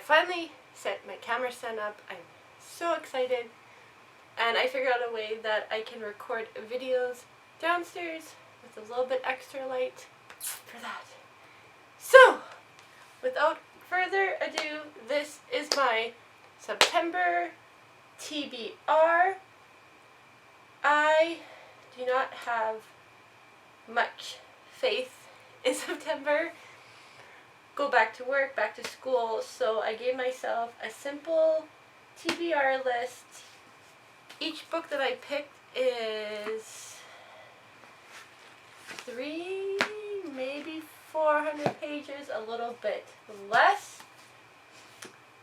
finally set my camera stand up. I'm so excited. And I figured out a way that I can record videos downstairs with a little bit extra light for that. So, without further ado, this is my September TBR. I do not have much faith in September. Go back to work, back to school, so I gave myself a simple TBR list. Each book that I picked is 3, maybe 400 pages, a little bit less.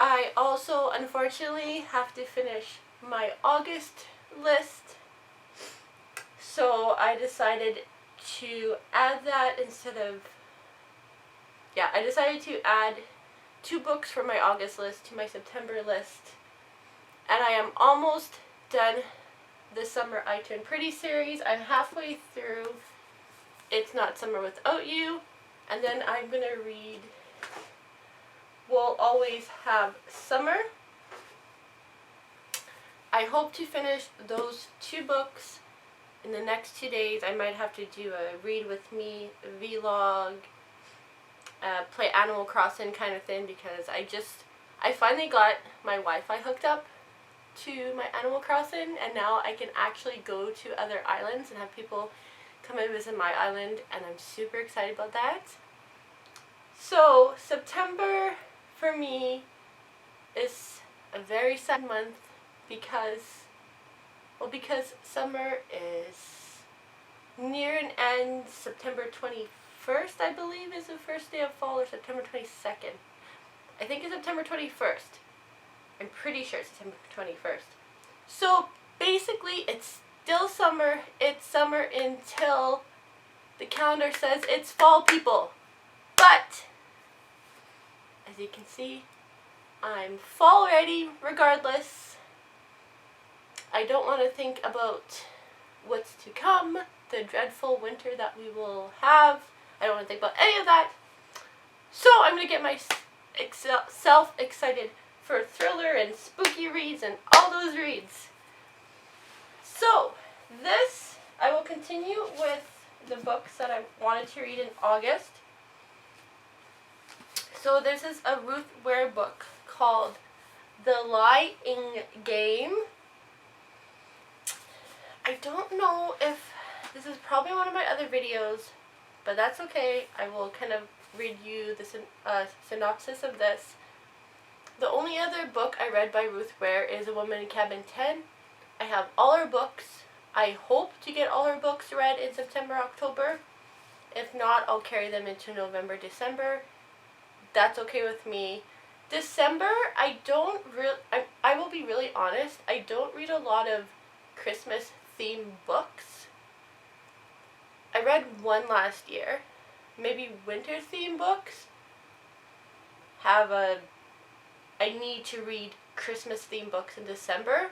I also, unfortunately, have to finish my August list, so I decided to add that instead of, I decided to add 2 books from my August list to my September list, and I am almost done the Summer I Turn Pretty series. I'm halfway through It's Not Summer Without You, and then I'm going to read We'll Always Have Summer. I hope to finish those 2 books in the next 2 days. I might have to do a read with me vlog, play Animal Crossing kind of thing, because I finally got my Wi-Fi hooked up to my Animal Crossing, and now I can actually go to other islands and have people come and visit my island, and I'm super excited about that. So September for me is a very sad month because summer is near an end. September 21st, I believe, is the first day of fall, or September 22nd. I think it's September 21st. I'm pretty sure it's September 21st. So basically, it's still summer. It's summer until the calendar says it's fall, people. But as you can see, I'm fall ready regardless. I don't want to think about what's to come, the dreadful winter that we will have. I don't want to think about any of that. So I'm going to get myself excited for thriller and spooky reads and all those reads. So I will continue with the books that I wanted to read in August. So this is a Ruth Ware book called The Lying Game. I don't know if this is probably one of my other videos, but that's okay. I will kind of read you the synopsis of this. The only other book I read by Ruth Ware is A Woman in Cabin 10. I have all her books. I hope to get all her books read in September, October. If not, I'll carry them into November, December. That's okay with me. December, I will be really honest, I don't read a lot of Christmas themed books. I read one last year. Maybe winter themed books. I need to read Christmas themed books in December.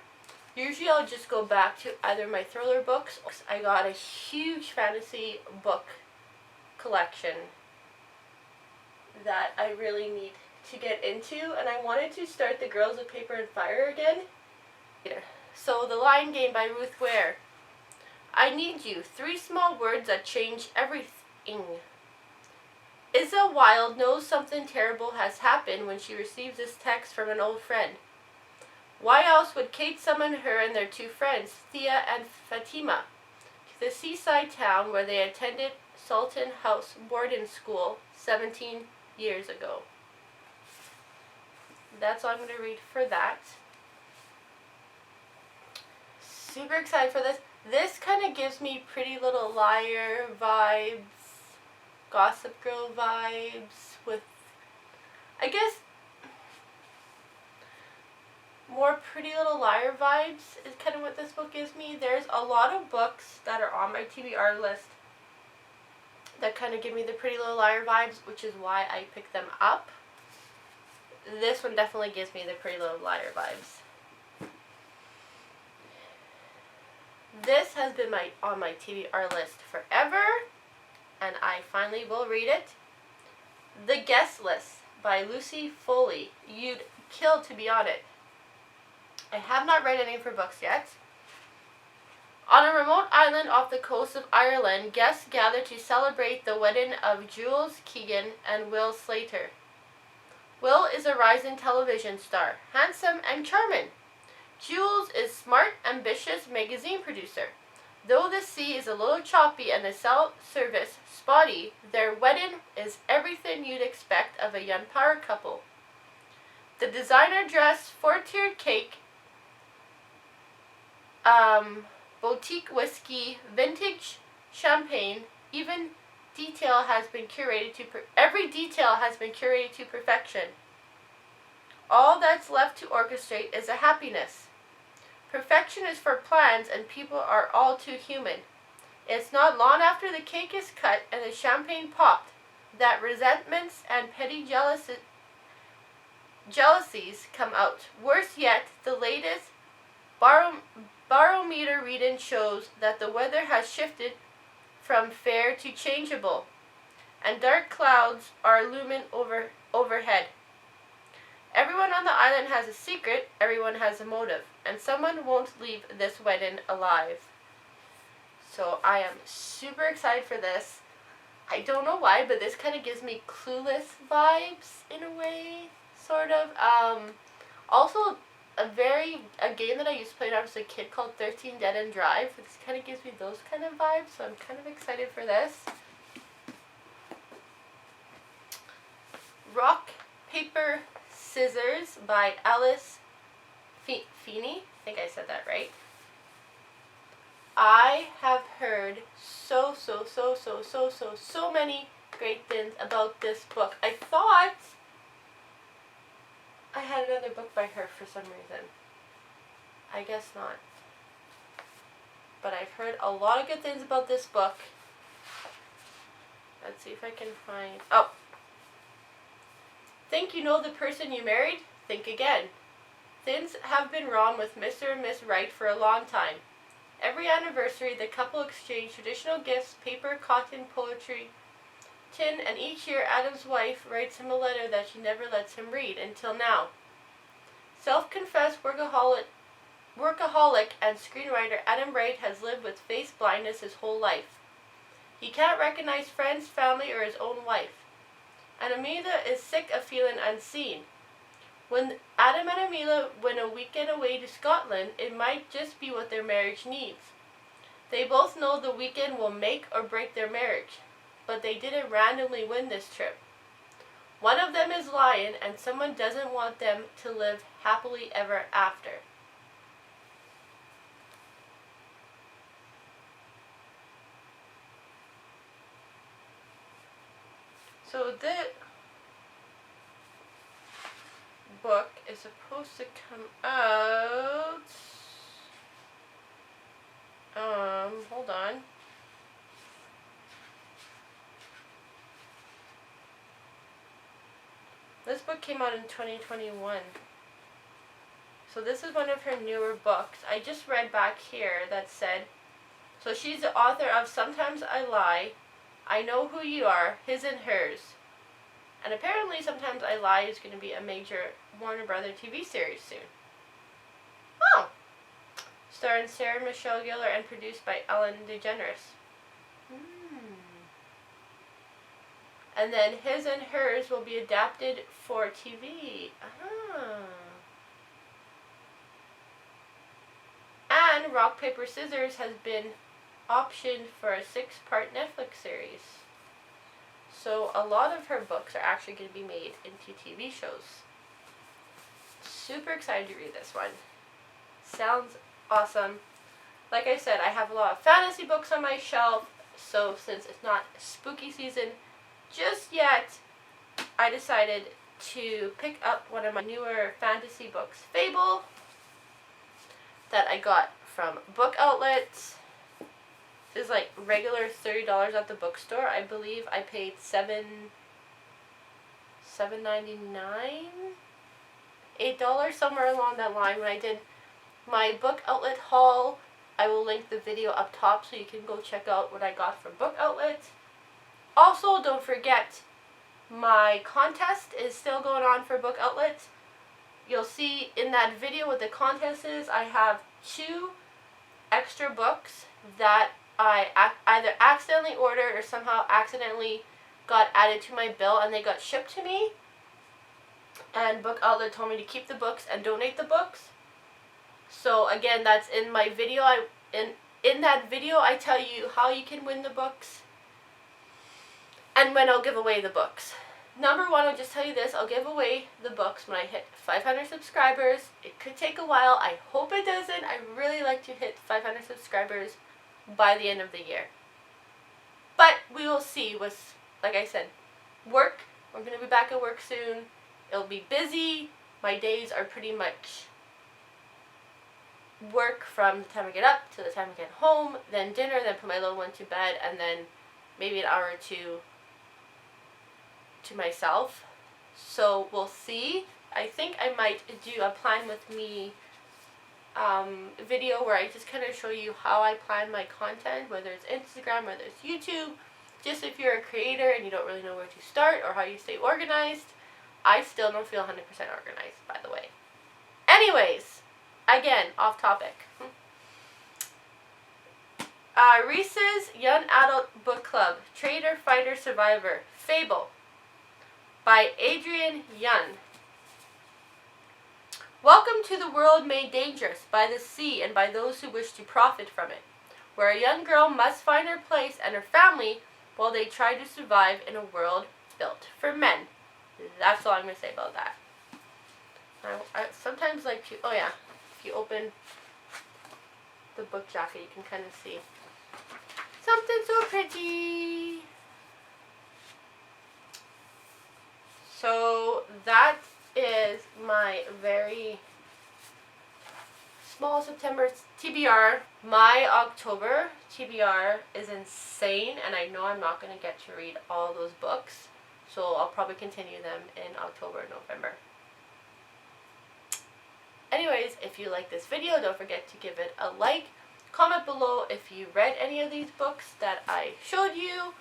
Usually I'll just go back to either my thriller books. I got a huge fantasy book collection that I really need to get into, and I wanted to start the Girls of Paper and Fire again. So The Lying Game by Ruth Ware. I need you. 3 small words that change everything. Isa Wilde knows something terrible has happened when she receives this text from an old friend. Why else would Kate summon her and their 2 friends, Thea and Fatima, to the seaside town where they attended Sultan House boarding school 17 years ago? That's all I'm going to read for that. Super excited for this. This kind of gives me Pretty Little Liar vibes, Gossip Girl vibes, with, I guess, more Pretty Little Liar vibes is kind of what this book gives me. There's a lot of books that are on my TBR list that kind of give me the Pretty Little Liar vibes, which is why I picked them up. This one definitely gives me the Pretty Little Liar vibes. This has been on my TBR list forever, and I finally will read it. The Guest List by Lucy Foley. You'd kill to be on it. I have not read any of her books yet. On a remote island off the coast of Ireland, guests gather to celebrate the wedding of Jules Keegan and Will Slater. Will is a rising television star, handsome and charming. Jules is smart, ambitious magazine producer. Though the sea is a little choppy and the cell service spotty, their wedding is everything you'd expect of a young power couple. The designer dress, 4-tiered cake, boutique whiskey, vintage champagne, every detail has been curated to perfection. All that's left to orchestrate is a happiness. Perfection is for plans, and people are all too human. It's not long after the cake is cut and the champagne popped that resentments and petty jealousies come out. Worse yet, the latest barometer reading shows that the weather has shifted from fair to changeable, and dark clouds are looming overhead. Everyone on the island has a secret, everyone has a motive, and someone won't leave this wedding alive. So I am super excited for this. I don't know why, but this kind of gives me Clueless vibes in a way, sort of. Also, a game that I used to play when I was a kid called 13 Dead End Drive. This kind of gives me those kind of vibes, so I'm kind of excited for this. Rock, Paper, Scissors by Alice Feeney. I think I said that right. I have heard so many great things about this book. I thought I had another book by her for some reason. I guess not. But I've heard a lot of good things about this book. Let's see if I can find... Oh! Think you know the person you married? Think again. Things have been wrong with Mr. and Miss Wright for a long time. Every anniversary, the couple exchange traditional gifts, paper, cotton, poetry, tin, and each year Adam's wife writes him a letter that she never lets him read, until now. Self-confessed workaholic and screenwriter Adam Wright has lived with face blindness his whole life. He can't recognize friends, family, or his own wife. And Amelia is sick of feeling unseen. When Adam and Amelia went a weekend away to Scotland, it might just be what their marriage needs. They both know the weekend will make or break their marriage, but they didn't randomly win this trip. One of them is lying, and someone doesn't want them to live happily ever after. So this book is supposed to come out, hold on. This book came out in 2021. So this is one of her newer books. I just read back here that said, so she's the author of Sometimes I Lie, I Know Who You Are, His and Hers. And apparently Sometimes I Lie is going to be a major Warner Brother TV series soon. Oh! Starring Sarah Michelle Gellar and produced by Ellen DeGeneres. And then His and Hers will be adapted for TV. And Rock, Paper, Scissors has been optioned for a 6-part Netflix series. So a lot of her books are actually going to be made into TV shows. Super excited to read this one. Sounds awesome. Like I said, I have a lot of fantasy books on my shelf, so since it's not spooky season just yet, I decided to pick up one of my newer fantasy books, Fable, that I got from Book Outlets. This is like regular $30 at the bookstore. I believe I paid $7.99, $8, somewhere along that line when I did my Book Outlet haul. I will link the video up top so you can go check out what I got from Book Outlets. Also, don't forget my contest is still going on for book outlets. You'll see in that video what the contest is. I have 2 extra books that I either accidentally ordered or somehow accidentally got added to my bill and they got shipped to me. And Book Outlet told me to keep the books and donate the books. So again, that's in my video. In that video I tell you how you can win the books and when I'll give away the books. Number 1, I'll just tell you this, I'll give away the books when I hit 500 subscribers. It could take a while. I hope it doesn't. I really like to hit 500 subscribers by the end of the year. But we will see. Like I said, work. I'm going to be back at work soon. It'll be busy. My days are pretty much work from the time I get up to the time I get home, then dinner, then put my little one to bed, and then maybe an hour or 2 to myself. So we'll see. I think I might do a plan with me video where I just kind of show you how I plan my content, whether it's Instagram, whether it's YouTube. Just if you're a creator and you don't really know where to start or how you stay organized. I still don't feel 100% organized, by the way. Anyways, again, off topic. Reese's Young Adult Book Club, Trader, Fighter, Survivor, Fable, by Adrian Young. Welcome to the world made dangerous by the sea and by those who wish to profit from it, where a young girl must find her place and her family while they try to survive in a world built for men. That's all I'm going to say about that. I sometimes like to, oh yeah, if you open the book jacket, you can kind of see something so pretty. So that is my very small September TBR. My October TBR is insane, and I know I'm not going to get to read all those books, so I'll probably continue them in October and November. Anyways, if you like this video, don't forget to give it a like. Comment below if you read any of these books that I showed you,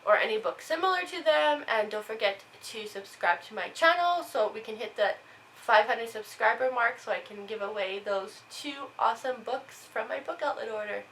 or any book similar to them, and don't forget to subscribe to my channel so we can hit that 500 subscriber mark so I can give away those 2 awesome books from my book outlet order.